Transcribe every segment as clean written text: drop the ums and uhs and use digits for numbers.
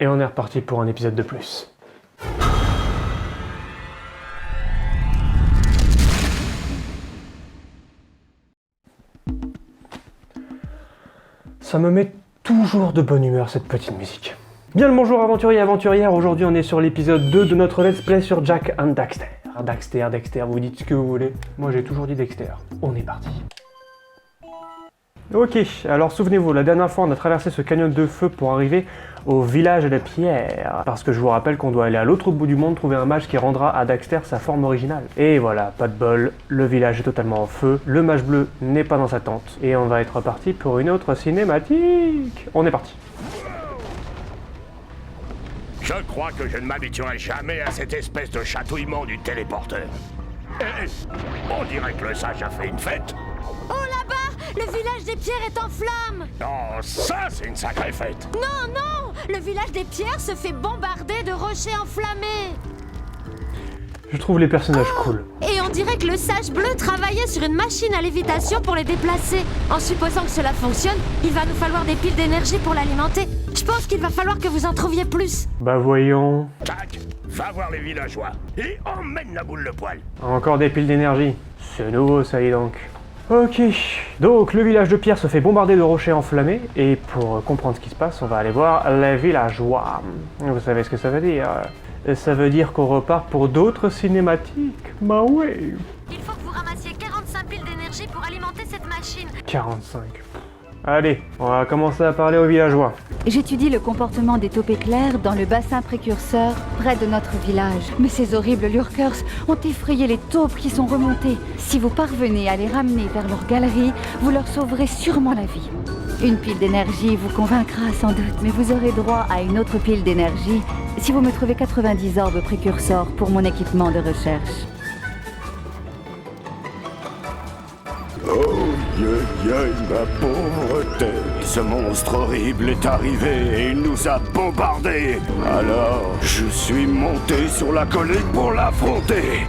Et on est reparti pour un épisode de plus. Ça me met toujours de bonne humeur cette petite musique. Bien le bonjour aventuriers et aventurières, aujourd'hui on est sur l'épisode 2 de notre let's play sur Jak and Daxter. Dexter, vous dites ce que vous voulez, moi j'ai toujours dit Dexter. On est parti. Ok, alors souvenez-vous, la dernière fois on a traversé ce canyon de feu pour arriver au village de pierre. Parce que je vous rappelle qu'on doit aller à l'autre bout du monde trouver un mage qui rendra à Daxter sa forme originale. Et voilà, pas de bol, le village est totalement en feu, le mage bleu n'est pas dans sa tente. Et on va être parti pour une autre cinématique. On est parti. Je crois que je ne m'habituerai jamais à cette espèce de chatouillement du téléporteur. On dirait que le sage a fait une fête. Oh là-bas, le village des pierres est en flammes. Oh, ça c'est une sacrée fête. Non, non, le village des pierres se fait bombarder de rochers enflammés. Je trouve les personnages cool. Et on dirait que le sage bleu travaillait sur une machine à lévitation pour les déplacer. En supposant que cela fonctionne, il va nous falloir des piles d'énergie pour l'alimenter. Je pense qu'il va falloir que vous en trouviez plus. Bah voyons... Tac, va voir les villageois et emmène la boule de poil. Encore des piles d'énergie. C'est nouveau ça y est donc. Ok, donc le village de pierre se fait bombarder de rochers enflammés, et pour comprendre ce qui se passe, on va aller voir les villageois. Vous savez ce que ça veut dire? Ça veut dire qu'on repart pour d'autres cinématiques. Bah ouais. Il faut que vous ramassiez 45 piles d'énergie pour alimenter cette machine. 45. Allez, on va commencer à parler aux villageois. J'étudie le comportement des taupes éclairs dans le bassin précurseur près de notre village. Mais ces horribles lurkers ont effrayé les taupes qui sont remontées. Si vous parvenez à les ramener vers leur galerie, vous leur sauverez sûrement la vie. Une pile d'énergie vous convaincra sans doute, mais vous aurez droit à une autre pile d'énergie si vous me trouvez 90 orbes précurseurs pour mon équipement de recherche. Oh, ma pauvreté. Ce monstre horrible est arrivé et il nous a bombardés. Alors, je suis monté sur la colline pour l'affronter.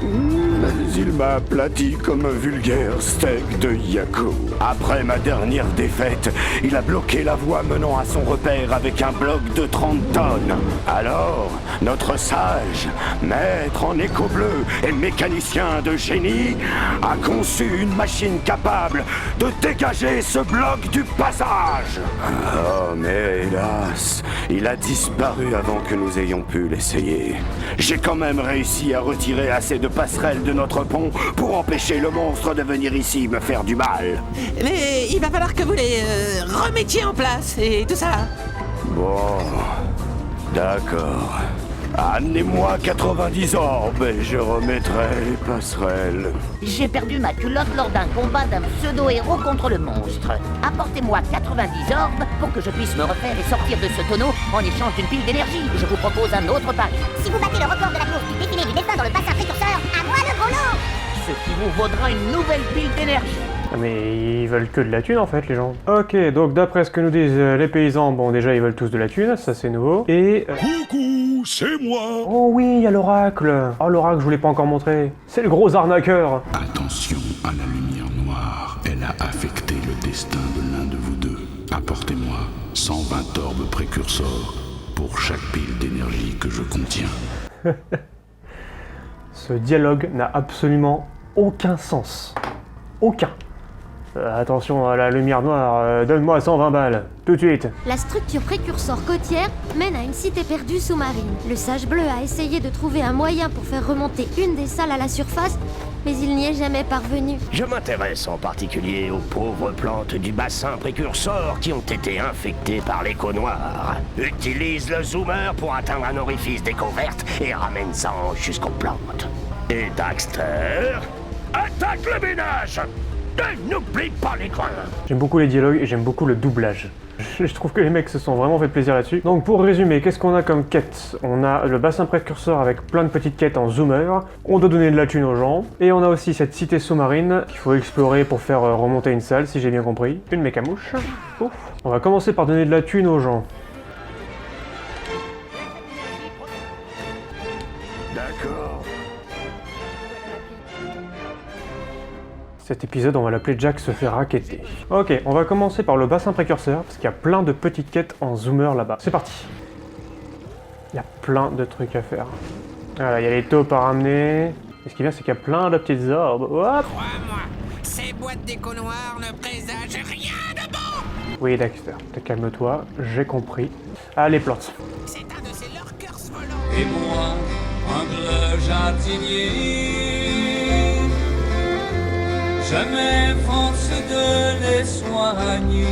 Mais il m'a aplati comme un vulgaire steak de Yako. Après ma dernière défaite, il a bloqué la voie menant à son repère avec un bloc de 30 tonnes. Alors, notre sage, maître en écho bleu et mécanicien de génie, a conçu une machine capable de dégager ce bloc du passage. Oh, mais hélas, il a disparu avant que nous ayons pu l'essayer. J'ai quand même réussi à retirer assez de passerelles de notre pont pour empêcher le monstre de venir ici me faire du mal. Mais il va falloir que vous les remettiez en place et tout ça. Bon, d'accord. Amenez-moi 90 orbes et je remettrai les passerelles. J'ai perdu ma culotte lors d'un combat d'un pseudo-héros contre le monstre. Apportez-moi 90 orbes pour que je puisse me refaire et sortir de ce tonneau en échange d'une pile d'énergie. Je vous propose un autre pari. Si vous battez le record de la course du défilé du destin dans le bassin précurseur, à moi le boulot. Ce qui vous vaudra une nouvelle pile d'énergie. Ah mais ils veulent que de la thune en fait les gens. Ok, donc d'après ce que nous disent les paysans, bon déjà ils veulent tous de la thune, ça c'est nouveau. Et... Coucou, c'est moi. Oh oui, il y a l'oracle. Oh l'oracle, je vous l'ai pas encore montré. C'est le gros arnaqueur. Attention à la lumière noire, elle a affecté le destin de l'un de vous deux. Apportez-moi 120 orbes précurseurs pour chaque pile d'énergie que je contiens. Ce dialogue n'a absolument aucun sens. Aucun. Attention à la lumière noire, donne-moi 120 balles, tout de suite. La structure précurseur côtière mène à une cité perdue sous-marine. Le sage bleu a essayé de trouver un moyen pour faire remonter une des salles à la surface, mais il n'y est jamais parvenu. Je m'intéresse en particulier aux pauvres plantes du bassin précurseur qui ont été infectées par l'écho noir. Utilise le zoomer pour atteindre un orifice découverte et ramène ça jusqu'aux plantes. Et Daxter, attaque le ménage! Et n'oublie pas les coins! J'aime beaucoup les dialogues et j'aime beaucoup le doublage. Je trouve que les mecs se sont vraiment fait plaisir là-dessus. Donc pour résumer, qu'est-ce qu'on a comme quête? On a le bassin précurseur avec plein de petites quêtes en zoomer. On doit donner de la thune aux gens. Et on a aussi cette cité sous-marine qu'il faut explorer pour faire remonter une salle, si j'ai bien compris. Une mécamouche. Ouf. On va commencer par donner de la thune aux gens. D'accord. Cet épisode, on va l'appeler Jack se fait racketter. Ok, on va commencer par le bassin précurseur, parce qu'il y a plein de petites quêtes en zoomer là-bas. C'est parti. Il y a plein de trucs à faire. Voilà, il y a les taupes à ramener. Et ce qui est bien, c'est qu'il y a plein de petites orbes. Hop. Crois-moi, ces boîtes d'écho noirs ne présagent rien de bon. Oui, Dexter, calme-toi, j'ai compris. Ah, les plantes. C'est un de ces lurkers volants. Et moi, humble jardinier, je m'efforce de les soigner.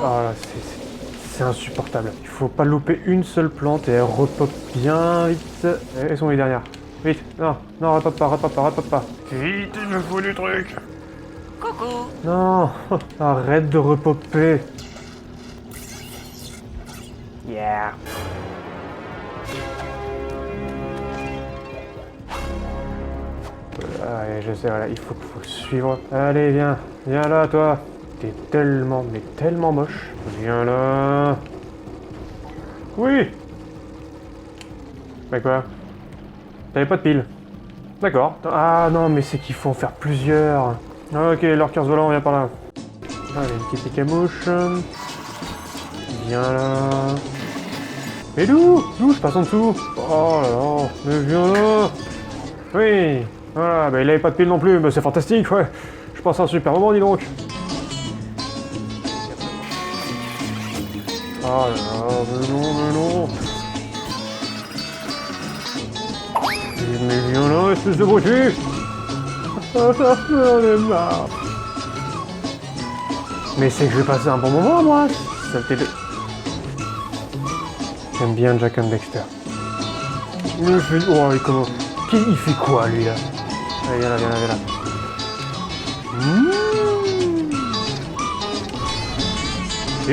Ah, là, c'est insupportable. Il faut pas louper une seule plante et elle repop bien vite. Elles sont les dernières. Vite, non, repop pas. Vite, il me faut du truc. Coucou. Non, arrête de repopper. Yeah. Allez, je sais, voilà, il faut suivre. Allez, viens là, toi. T'es tellement, mais tellement moche. Viens là. Oui. Bah quoi? T'avais pas de pile. D'accord. Ah non, mais c'est qu'il faut en faire plusieurs. Ok, lurkers volant, viens par là. Allez, une petite écamouche. Viens là. Mais d'où je passe en dessous. Oh là là, mais viens là. Oui. Voilà, bah il avait pas de pile non plus, mais c'est fantastique, ouais. Je passe un super moment, dis donc. Oh là là, mais non. Mais viens là, espèce de brutu. J'en ai marre. Mais c'est que je vais passer un bon moment, moi. Saleté de... J'aime bien Jack and Dexter. Mais je fais... Oh, comment... Il fait quoi, lui, là? Allez, viens là. Je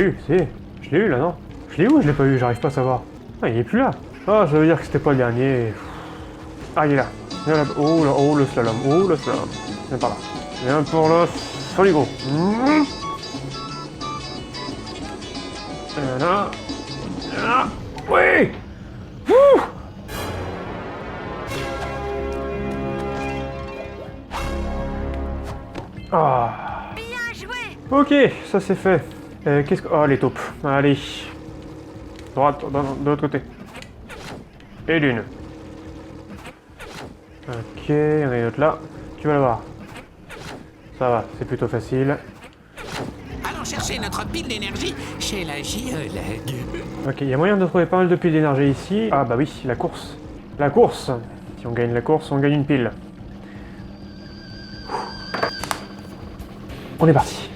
l'ai eu, là, non? Je l'ai eu ou je l'ai pas eu? J'arrive pas à savoir. Ah, il est plus là. Ah, ça veut dire que c'était pas le dernier. Ah, il est là. Viens là. Oh, le slalom. Viens par là. Viens pour le soligo. Là. Oui. Ouh. Ah. Bien joué. Ok, ça c'est fait. Qu'est-ce que... Oh, les taupes. Allez. Droite, de l'autre côté. Et l'une. Ok, il y en a une autre là. Tu vas la voir. Ça va, c'est plutôt facile. Allons chercher notre pile d'énergie chez la géologue. Ok, il y a moyen de trouver pas mal de piles d'énergie ici. Ah bah oui, la course. La course. Si on gagne la course, on gagne une pile. On est parti.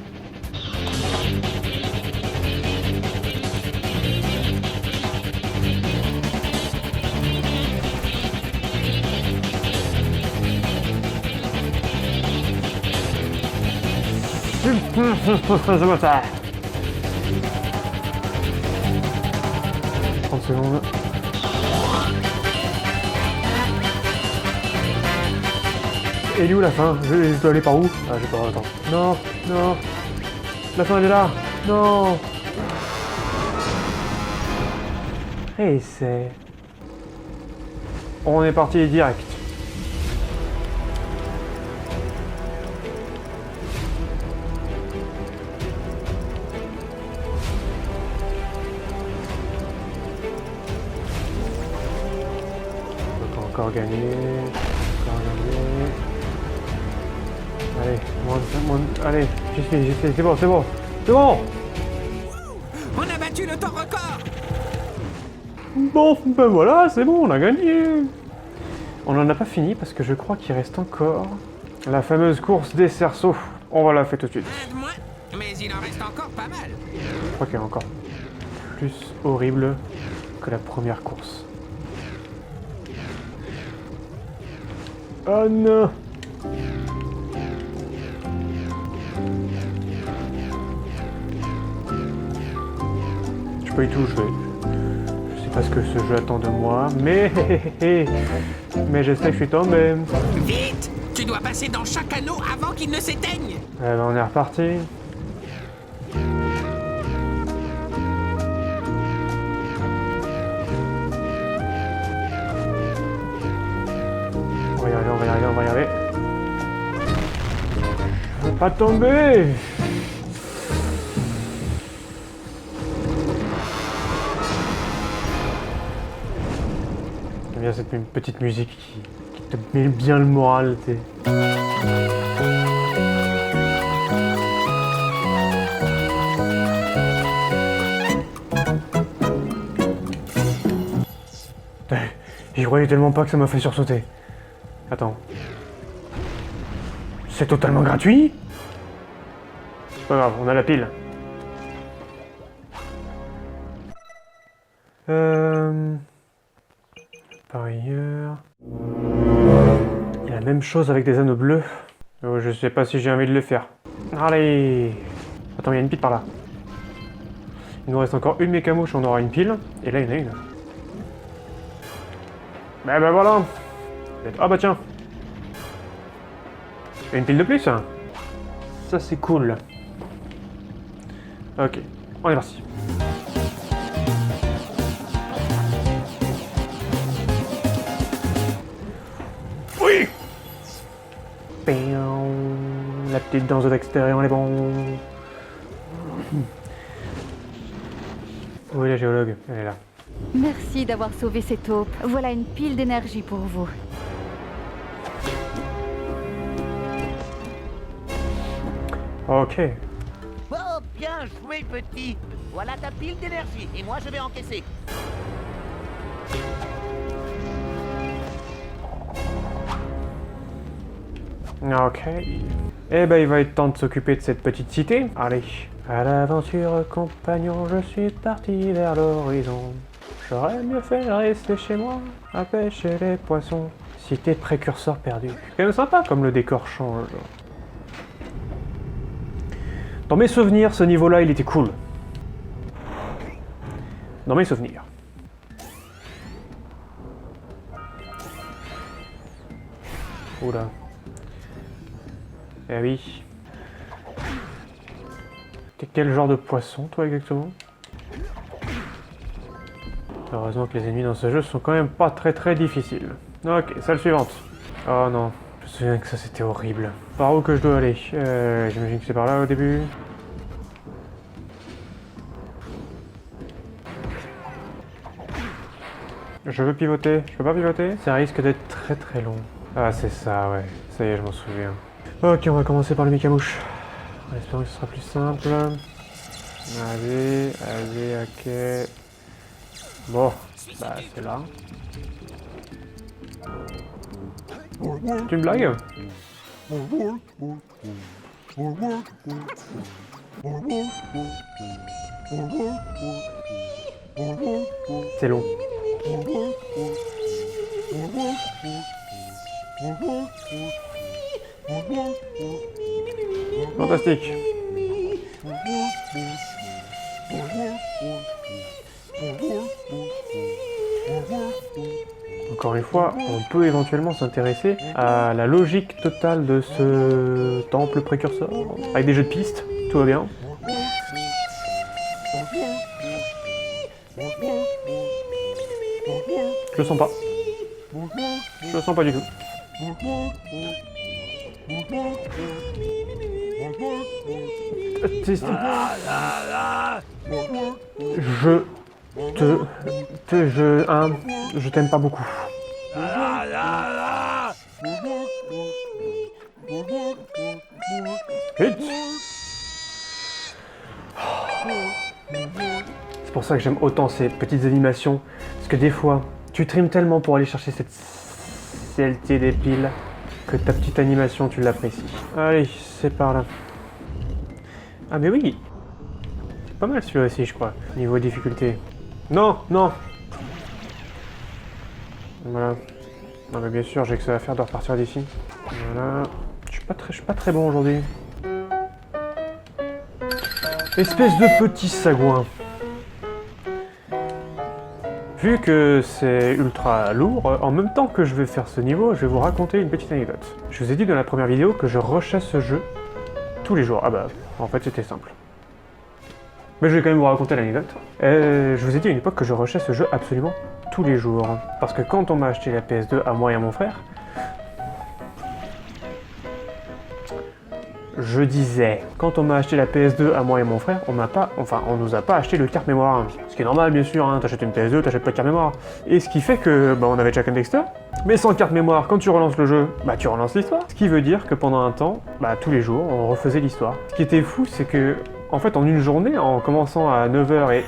C'est bon ça. 30 secondes. Et elle est où la fin? Je dois aller par où? Ah, j'ai pas le temps. Non. La fin elle est là. Non. Et c'est... On est parti direct. Encore gagner. Allez, allez, j'y suis, c'est bon. On a battu le temps record. Bon, ben voilà, c'est bon, on a gagné. On n'en a pas fini parce que je crois qu'il reste encore la fameuse course des cerceaux. On va la faire tout de suite. Un de moins, mais il en reste encore pas mal. Je crois qu'elle est encore plus horrible que la première course. Oh non! Je peux y tout jouer. Je sais pas ce que ce jeu attend de moi, mais je sais que je suis tombé. Vite! Tu dois passer dans chaque anneau avant qu'il ne s'éteigne. Eh ben on est reparti. On va y arriver. pas tomber. J'aime bien cette petite musique qui te met bien le moral, tu sais. J'y croyais tellement pas que ça m'a fait sursauter. Attends. C'est totalement gratuit? C'est pas grave, on a la pile. Par ailleurs... Il y a la même chose avec des anneaux bleus. Oh, je sais pas si j'ai envie de le faire. Allez! Attends, il y a une pile par là. Il nous reste encore une mécamouche, on aura une pile. Et là, il y en a une. Ben voilà! Ah bah tiens! Une pile de plus? Ça c'est cool. Ok, on est parti. Oui! La petite danse d'extérieur, elle est bon. Où est la géologue? Elle est là. Merci d'avoir sauvé ces taupes. Voilà une pile d'énergie pour vous. Ok. Oh, bien joué, petit. Voilà ta pile d'énergie, et moi je vais encaisser. Ok. Eh ben, il va être temps de s'occuper de cette petite cité. Allez. À l'aventure, compagnon, je suis parti vers l'horizon. J'aurais mieux fait de rester chez moi, à pêcher les poissons. Cité précurseur perdu. C'est quand même sympa comme le décor change. Dans mes souvenirs, ce niveau-là, il était cool. Dans mes souvenirs. Oula. Eh oui. T'es quel genre de poisson, toi, exactement? Heureusement que les ennemis dans ce jeu sont quand même pas très difficiles. Ok, salle suivante. Oh non, je me souviens que ça c'était horrible. Par où que je dois aller? J'imagine que c'est par là au début. Je veux pivoter. Je peux pas pivoter? Ça risque d'être très long. Ah c'est ça, ouais. Ça y est, je m'en souviens. Ok, on va commencer par le mécamouche. En espérant que ce sera plus simple. Allez, ok. Bon, bah c'est là. Tu me blagues? C'est long. Fantastique. Encore une fois, on peut éventuellement s'intéresser à la logique totale de ce temple précurseur. Avec des jeux de pistes, tout va bien. Je le sens pas. Je le sens pas du tout. Je t'aime pas beaucoup. Vite. C'est pour ça que j'aime autant ces petites animations, parce que des fois, tu trimes tellement pour aller chercher cette saleté des piles que ta petite animation, tu l'apprécies. Allez, c'est par là. Ah mais oui, c'est pas mal celui-là aussi, je crois, niveau difficulté. Non, non. Voilà. Non mais bien sûr, j'ai que ça à faire de repartir d'ici. Voilà. Je suis pas très bon aujourd'hui. Espèce de petit sagouin. Vu que c'est ultra lourd, en même temps que je vais faire ce niveau, je vais vous raconter une petite anecdote. Je vous ai dit dans la première vidéo que je rushais ce jeu tous les jours. Ah bah, en fait c'était simple. Mais je vais quand même vous raconter l'anecdote. Je vous ai dit à une époque que je rushais ce jeu absolument tous les jours. Parce que quand on m'a acheté la PS2 à moi et à mon frère, je disais, quand on m'a acheté la PS2 à moi et mon frère, on nous a pas acheté de carte mémoire. Ce qui est normal bien sûr, hein, t'achètes une PS2, t'achètes pas de carte mémoire. Et ce qui fait que, bah, on avait Jack and Dexter, mais sans carte mémoire, quand tu relances le jeu, bah tu relances l'histoire. Ce qui veut dire que pendant un temps, bah tous les jours, on refaisait l'histoire. Ce qui était fou, c'est que, en fait, en une journée, en commençant à 9h et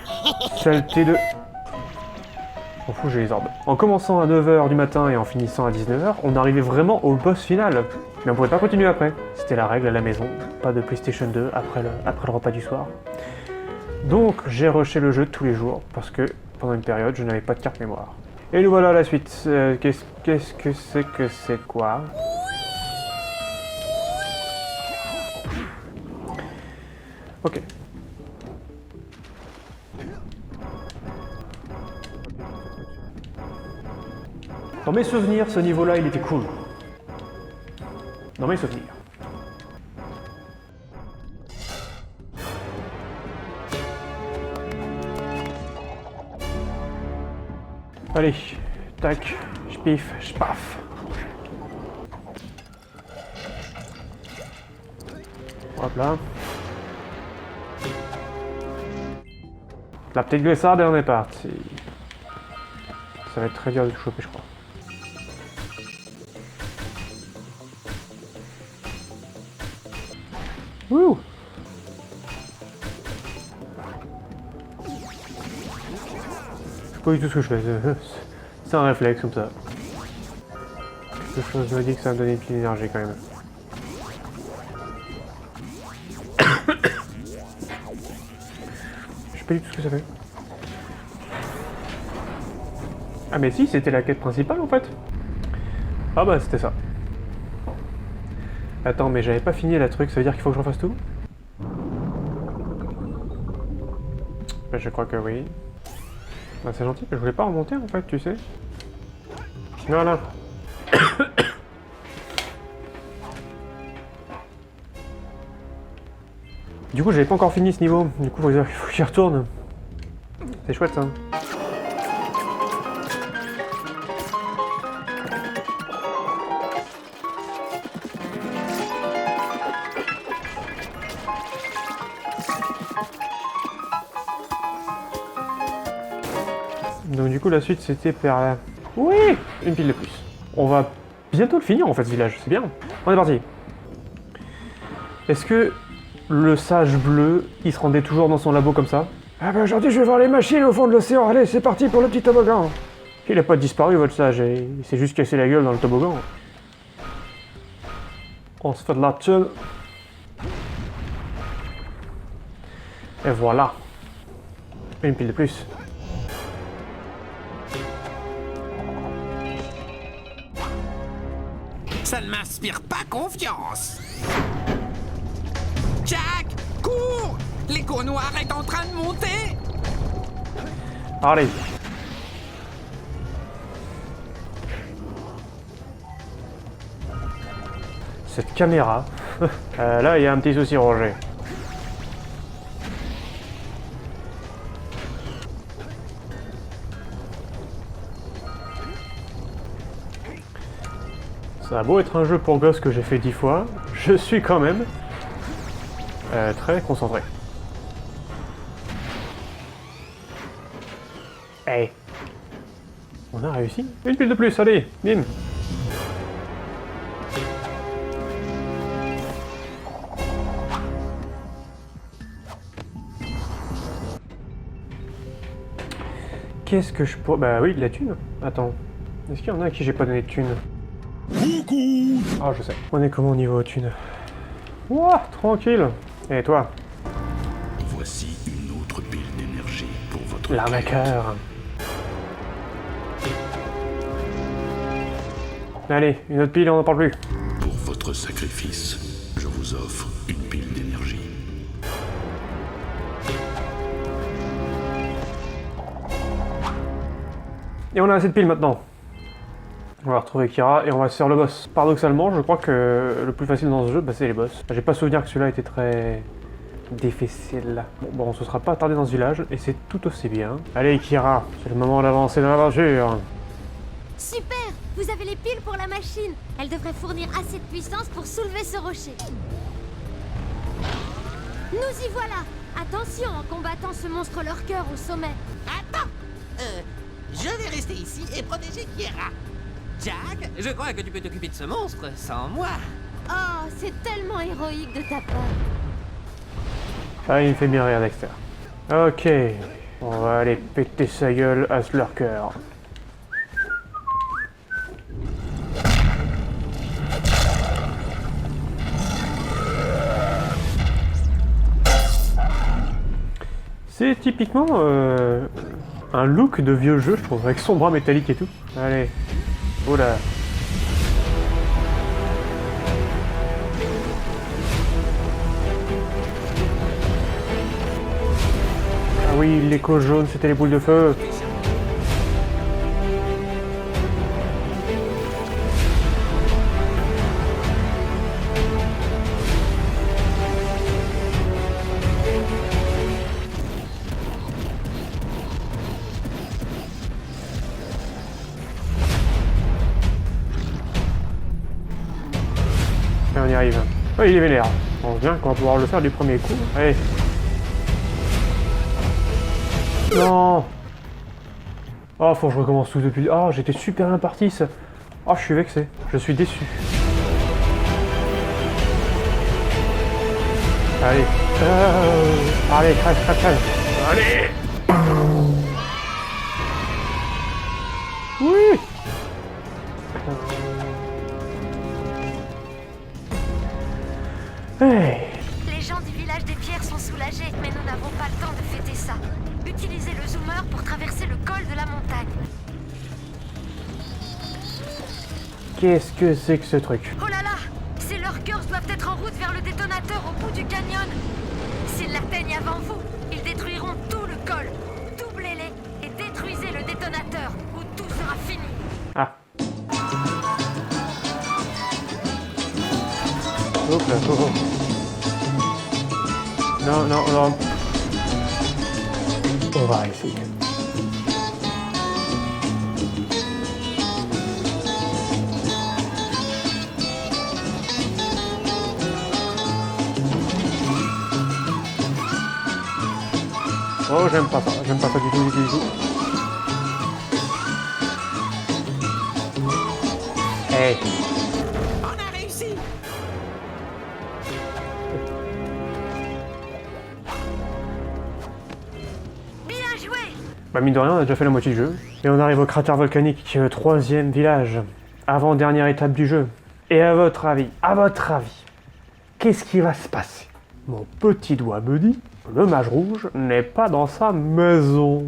saleté de... On fout, j'ai les orbes. En commençant à 9h du matin et en finissant à 19h, on arrivait vraiment au boss final. Mais on pouvait pas continuer après. C'était la règle à la maison. Pas de PlayStation 2 après le repas du soir. Donc j'ai rushé le jeu tous les jours parce que pendant une période je n'avais pas de carte mémoire. Et nous voilà à la suite. Qu'est-ce que c'est quoi? Ok. Dans mes souvenirs, ce niveau-là, il était cool. Dans mes souvenirs. Allez, tac, j'pif, j'paf. Hop là. La petite glissade et on est parti. Ça va être très dur de le choper, je crois. Wouh! Je sais pas du tout ce que je fais, c'est un réflexe comme ça. Quelque chose me dit que ça va me donner une petite énergie quand même. Je sais pas du tout ce que ça fait. Ah mais si, c'était la quête principale en fait. Ah bah c'était ça. Attends, mais j'avais pas fini la truc, ça veut dire qu'il faut que je refasse tout? Bah, je crois que oui. Bah, c'est gentil, mais je voulais pas remonter en fait, tu sais. Voilà. Du coup, j'avais pas encore fini ce niveau, du coup, il faut que j'y retourne. C'est chouette ça. Donc du coup la suite c'était par là. Oui, une pile de plus. On va bientôt le finir en fait ce village, c'est bien. On est parti. Est-ce que le sage bleu, il se rendait toujours dans son labo comme ça? Ah bah aujourd'hui je vais voir les machines au fond de l'océan, allez c'est parti pour le petit toboggan. Il a pas disparu votre sage, il s'est juste cassé la gueule dans le toboggan. On se fait de la thune. Et voilà. Une pile de plus. Ça ne m'inspire pas confiance. Jack, cours! L'écho noir est en train de monter. Allez. Cette caméra. Là, il y a un petit souci, Roger. Ça a beau être un jeu pour gosses que j'ai fait 10 fois, je suis quand même très concentré. Hey. On a réussi. Une pile de plus, allez, bim. Qu'est-ce que je pourrais... Bah oui, de la thune. Attends. Est-ce qu'il y en a à qui j'ai pas donné de thune? Coucou! Ah, je sais. On est comment au niveau thune? Ouah, tranquille. Et toi? Voici une autre pile d'énergie pour votre... L'arnaqueur. Allez, une autre pile, on n'en parle plus. Pour votre sacrifice, je vous offre une pile d'énergie. Et on a assez de piles maintenant. On va retrouver Kira et on va se faire le boss. Paradoxalement, je crois que le plus facile dans ce jeu, bah, c'est les boss. J'ai pas souvenir que celui-là était très difficile. Bon, on se sera pas attardé dans ce village et c'est tout aussi bien. Allez Kira, c'est le moment d'avancer dans l'aventure. Super! Vous avez les piles pour la machine. Elle devrait fournir assez de puissance pour soulever ce rocher. Nous y voilà. Attention en combattant ce monstre lurker au sommet. Attends je vais rester ici et protéger Kiera. Jack, je crois que tu peux t'occuper de ce monstre sans moi. Oh, c'est tellement héroïque de ta part. Ah, il me fait bien rire, Dexter. Ok, on va aller péter sa gueule à ce lurker. C'est typiquement un look de vieux jeu, je trouve, avec son bras métallique et tout. Allez, oula. Ah oui, l'écho jaune, c'était les boules de feu. Et on y arrive. Oh, il est vénère. On vient qu'on va pouvoir le faire du premier coup. Allez. Non. Oh, faut que je recommence tout depuis... Oh, j'étais super bien parti, ça. Oh, je suis vexé. Je suis déçu. Allez. Allez, crève, crève, crève. Allez. Oui. Hey. Les gens du village des pierres sont soulagés, mais nous n'avons pas le temps de fêter ça. Utilisez le zoomer pour traverser le col de la montagne. Qu'est-ce que c'est que ce truc? Oh là là! Ces lurkers doivent être en route vers le détonateur au bout du canyon. S'ils l'atteignent avant vous, ils détruiront tout le col. Doublez-les et détruisez le détonateur, ou tout sera fini. Ah. Hop là, oh, oh. Non, non, non. On va essayer. Oh, j'aime pas ça du tout, du tout. Hey. On a réussi. Bien joué! Bah mine de rien, on a déjà fait la moitié du jeu. Et on arrive au cratère volcanique, qui est le 3e village. Avant-dernière étape du jeu. Et à votre avis, qu'est-ce qui va se passer? Mon petit doigt me dit, le mage rouge n'est pas dans sa maison.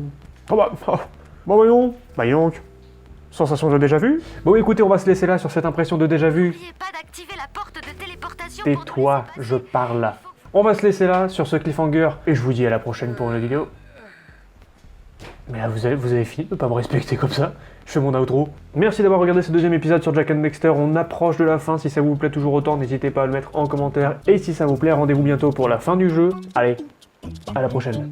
Oh bah, oh, bon voyons, bah donc, sensation de déjà vu. Bon écoutez, on va se laisser là sur cette impression de déjà vu. N'oubliez pas d'activer la porte de téléportation. Tais-toi, je parle là. On va se laisser là sur ce cliffhanger et je vous dis à la prochaine pour une vidéo. Mais là, vous avez fini de pas me respecter comme ça. Je fais mon outro. Merci d'avoir regardé ce 2e épisode sur Jak and Dexter. On approche de la fin. Si ça vous plaît toujours autant, n'hésitez pas à le mettre en commentaire. Et si ça vous plaît, rendez-vous bientôt pour la fin du jeu. Allez, à la prochaine.